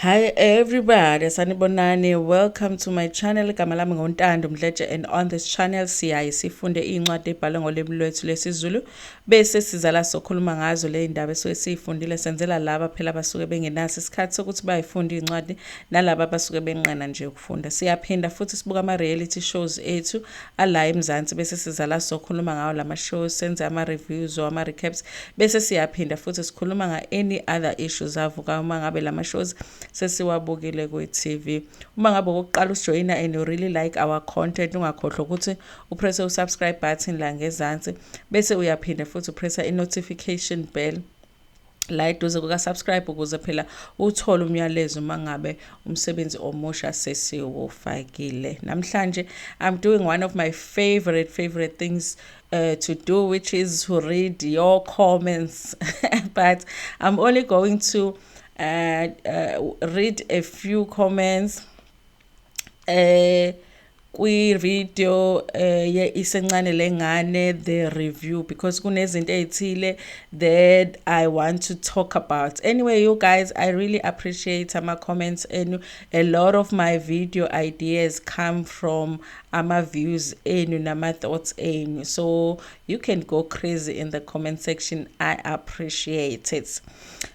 Hi everybody, sanibonani. Welcome to my channel. Igama lami nguNtando Mdletshe, and on this channel sifunde incwadi ebhalwe ngolimi lwethu lesiZulu bese siza la sokhuluma ngazo le ndaba esuke siyifundile, senzela laba phela basuke bengenaso isikhathi sokuthi bayifunde incwadi nalaba basuke benqena nje ukufunda. Siyaphinda futhi sibuka ama reality shows ethu ala eMzansi bese siza la sokhuluma ngawo lama shows, senze ama reviews or ama recaps bese siyaphinda futhi sikhuluma nga any other issues avuka uma ngabe lama shows sesiwabukile kwi-TV. Uma ngabe ukuqala usijoyina and you really like our content, ungakhohlwa ukuthi upress u-subscribe button la ngezansi bese uyaphinda futhi upressa i-notification bell la eduze kuka-subscribe ukuze phela uthole umyalezo uma ngabe umsebenzi omusha sesiwufakile. Namhlanje I'm doing one of my favorite things to do, which is to read your comments but I'm only going to read a few comments kwi-video ye Isencane Lengane, the review, because kunezinto ezithile that I want to talk about. Anyway, you guys, I really appreciate my comments, and a lot of my video ideas come from my views and my thoughts, and so you can go crazy in the comment section. I appreciate it.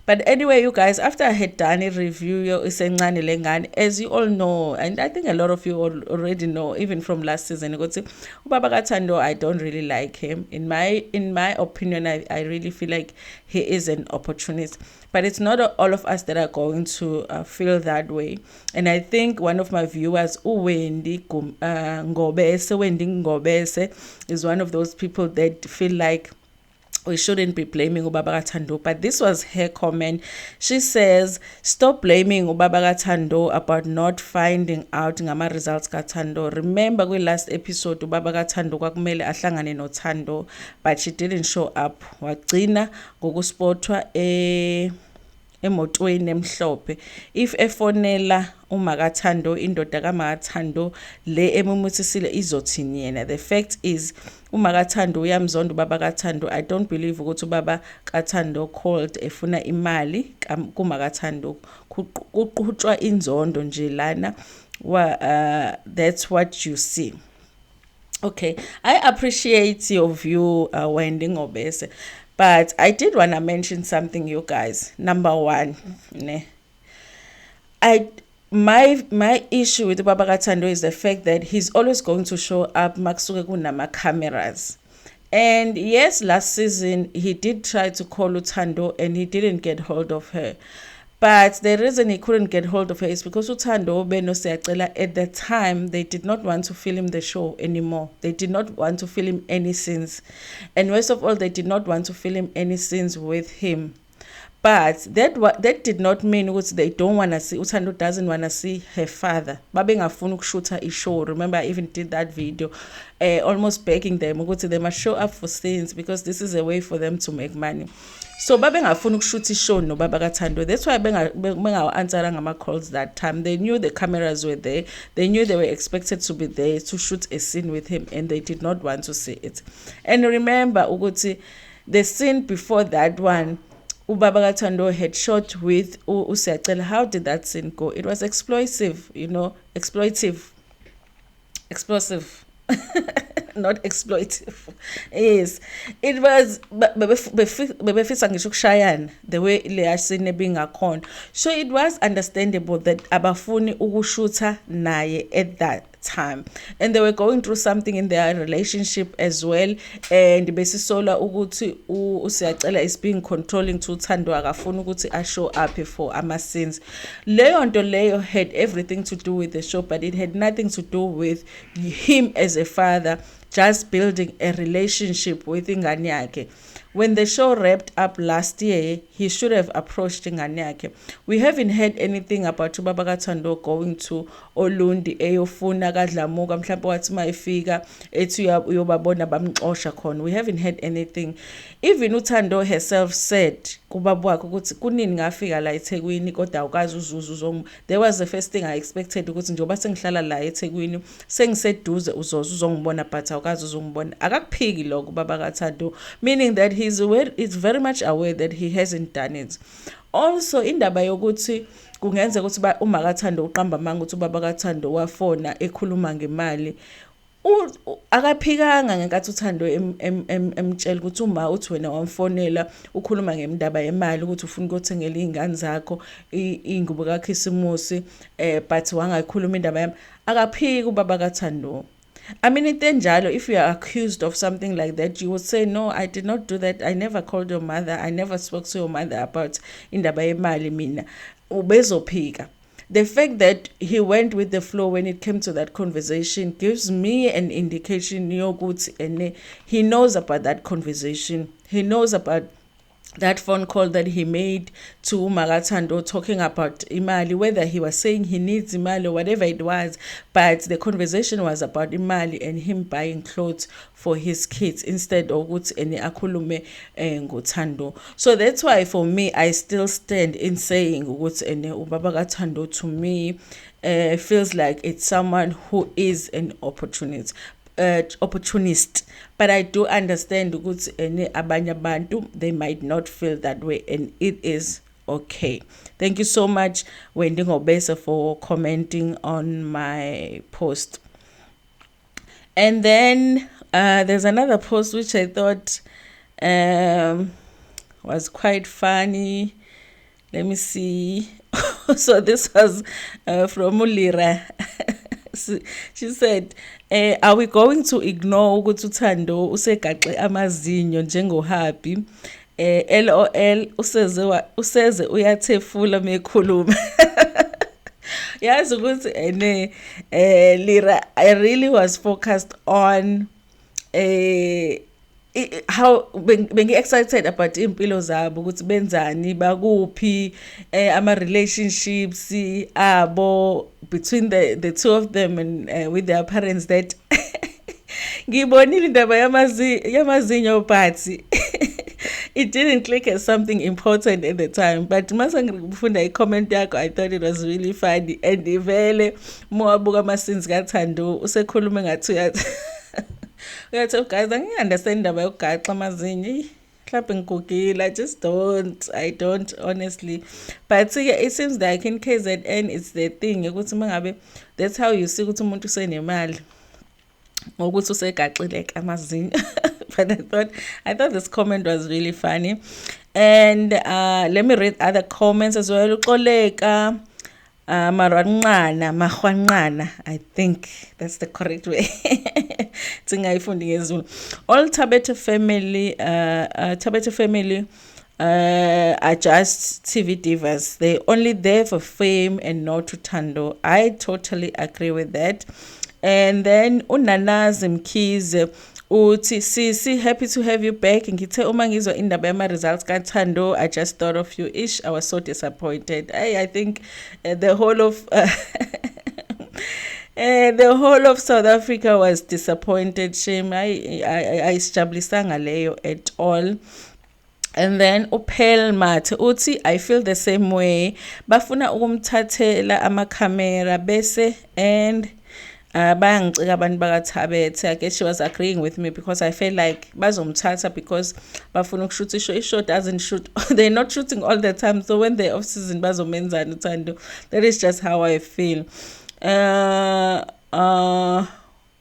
But anyway, you guys, after I had done a review yo Isencane Lengane, as you all know, and I think a lot of you already know, even from last season, Ubaba Tando, I don't really like him. In my opinion, I really feel like he is an opportunist. But it's not all of us that are going to feel that way. And I think one of my viewers, Wendy Ngobese, is one of those people that feel like we shouldn't be blaming Ubaba Tando. But this was her comment. She says, stop blaming Ubaba Tando about not finding out ngama results ka Tando. Remember kwi last episode Ubaba Tando kwakumele ahlangane no Tando, but she didn't show up. Wagcina ngokuspotwa emotweni emhlophe. If efonela uMakathando, indoda kaMakathando le emumuthisile izothini yena? The fact is uMakathando uyamzonda ubaba kaThando. I don't believe ukuthi ubaba kaThando called efuna imali kuMakathando. Kuqhutshwa inzondo nje lana. That's what you see. Okay, I appreciate your view, Wendy Ngobese. But I did want to mention something, you guys. Number one, my issue with Baba Tando is the fact that he's always going to show up maksuke kunama cameras. And yes, last season he did try to call Tando and he didn't get hold of her. But the reason he couldn't get hold of her is because Thando at the time, they did not want to film the show anymore. They did not want to film any scenes. And worst of all, they did not want to film any scenes with him. But that did not mean they don't want to see, Thando doesn't want to see her father. Babengafuna ukushootha ishow. Remember, I even did that video, almost begging them, they must show up for scenes because this is a way for them to make money. So babengafuna ukushootha ishow no Baba Tando. That's why bengawa-answera ngama calls that time. They knew the cameras were there. They knew they were expected to be there to shoot a scene with him, and they did not want to see it. And remember, the scene before that one, Ubaba Tando had shot with Usiyacela. How did that scene go? It was explosive, explosive. Not exploitive. Yes, it was bebefisa ngisho ukushayana the way le scene being akhona. So it was understandable that abafuni ukushutha naye at that time, and they were going through something in their relationship as well, and besisola ukuthi Usiyacela is being controlling to Thando, akafuna ukuthi a show up for ama scenes. Leyo nto leyo had everything to do with the show, but it had nothing to do with him as a father just building a relationship with ingane yakhe. When the show wrapped up last year, he should have approached ingane yakhe. We haven't heard anything about Ubaba Tando going to Olundi eyofuna kaDlamuka mhlawumbe wathi mayifika ethi uyobabona bamxosha khona. We haven't heard anything. Even uThando herself said kubaba wakhe ukuthi kunini ngafika la eThekwini kodwa awukazi uzuzu. There was the first thing I expected ukuthi njengoba sengihlala la eThekwini sengiseduze uzongibona but awukazi uzongibona. Akakuphiki lokho Baba Tando, meaning that he's very much aware that he hasn't done it. Also indaba yokuthi kungenza ukuthi uma kaThando uqamba manga ukuthi ubaba kaThando wafona ekhuluma ngemali akaphikanga ngenkathi uThando emtshela ukuthi uma uthi wena wamfonela ukhuluma ngemndaba yemali ukuthi ufuna ukuthengela izingane zakho ingubo kaKhisimusi but wangayikhuluma indaba yami akaphiki ubaba kaThando. I mean, if you are accused of something like that, you would say, no, I did not do that. I never called your mother. I never spoke to your mother about indaba yemali mina. Ubezophika. The fact that he went with the flow when it came to that conversation gives me an indication and he knows about that conversation. He knows about that phone call that he made to Thando talking about imali, whether he was saying he needs imali or whatever it was, but the conversation was about imali and him buying clothes for his kids instead of ukuthi akhulume ngoThando. So that's why for me I still stand in saying ukuthi ubaba kaThando to me feels like it's someone who is an opportunist, but I do understand ukuthi abanye abantu they might not feel that way, and it is okay. Thank you so much Wendy Ngobesa for commenting on my post. And then there's another post which I thought was quite funny. Let me see. So this was from Ulira. She said, are we going to ignore ukuthi uThando usegaxe amazinyo njengohappy? LOL useze uyathefula mekhuluma. Yazi ukuthi Lira, I really was focused on how bengi excited about impilo zabo ukuthi benzani bakuphi ama relationships abo between the two of them and with their parents, that ngibonile indaba yamazinyo but it didn't click as something important at the time, but mase ngifunda i-comment yakho I thought it was really funny, and ivele mowabuka ama-scenes kaThando usekhuluma ngathi uyathi guys angiunderstand indaba yokugaxa amazinyo mhlawumbe ngigugile. I don't honestly, but it seems like in KZN it's the thing ukuthi mangabe that's how you see ukuthi umuntu usenemali ngokuthi usegaxile amazinyo. But I thought this comment was really funny, and let me read other comments as well. Uxoleka Mahwanqana, I think that's the correct way. All Tabete family are just TV divas. They're only there for fame and not to Tando. I totally agree with that. And then Unanaz Mkize uthi sisi, happy to have you back. Ngithe uma ngizwa indaba yama results kaThando, I just thought of you. I was so disappointed. I think the whole of the whole of South Africa was disappointed. Shame. I sijablisanga leyo at all. And then Upel Mat uthi I feel the same way. Bafuna ukumthathela ama camera bese and bayangicika abantu bakaThabethe. I guess she was agreeing with me because I felt like bazomthatha because bafuna ukushoot ishow doesn't shoot. They're not shooting all the time, so when they're off season bazomenzana uThando. That is just how I feel.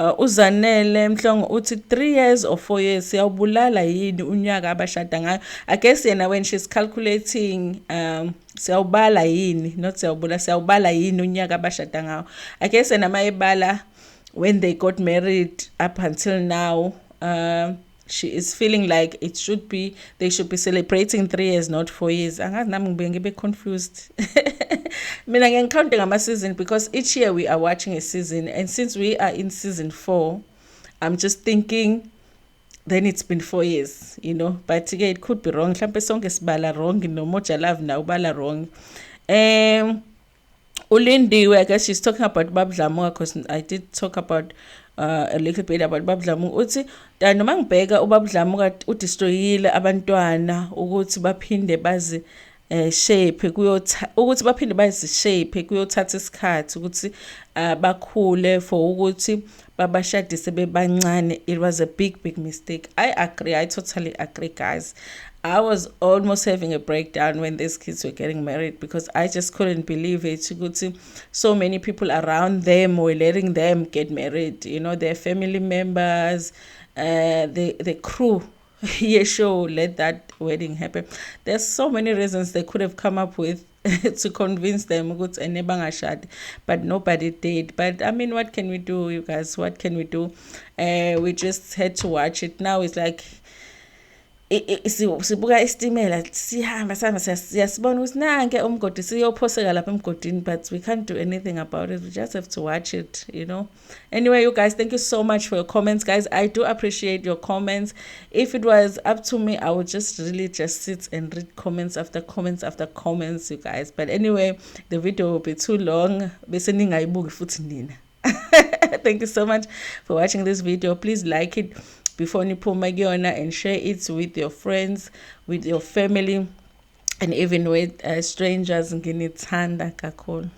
Uzanele Mhlongo uthi 3 years or 4 years siyawubulala yini unyaka abashada ngayo. I guess yena when she's calculating siyawubala yini, not siyawubala yini unyaka abashada ngayo. I guess yena mayebala when they got married up until now, she is feeling like they should be celebrating 3 years, not 4 years. Angazi nami ngibe confused. Mina ngicounting ama season because each year we are watching a season, and since we are in season 4, I'm just thinking then it's been 4 years, you know, but again it could be wrong. Mhlambe sonke sibala wrong, no Moja Love na ubala wrong. Ulindiwe, I guess she's talking about Babdlamuka because I did talk about a little bit about Babdlamuka. Uthi noma ngibheka uBabdlamuka udestroyile abantwana ukuthi baphinde bazi shape ukuthi baphinde bazishape kuyothatha isikhathi ukuthi bakhule for ukuthi babashadise bebancane. It was a big mistake. I totally agree, guys. I was almost having a breakdown when these kids were getting married because I just couldn't believe it. So many people around them were letting them get married. Their family members, the crew. Yeah, sure, let that wedding happen. There's so many reasons they could have come up with to convince them, but nobody did. But I mean, what can we do, you guys? What can we do? We just had to watch it. Now it's like sibuka isitimela sihamba siyasibona ukuthi nanke umgodi siyophoseka lapha emgodini, but we can't do anything about it. We just have to watch it. Anyway, you guys, thank you so much for your comments, guys. I do appreciate your comments. If it was up to me, I would just sit and read comments after comments after comments, you guys. But anyway, the video will be too long. Thank you so much for watching this video. Please like it before niphuma kuyona and share it with your friends, with your family, and even with strangers. Nginithanda kakhulu.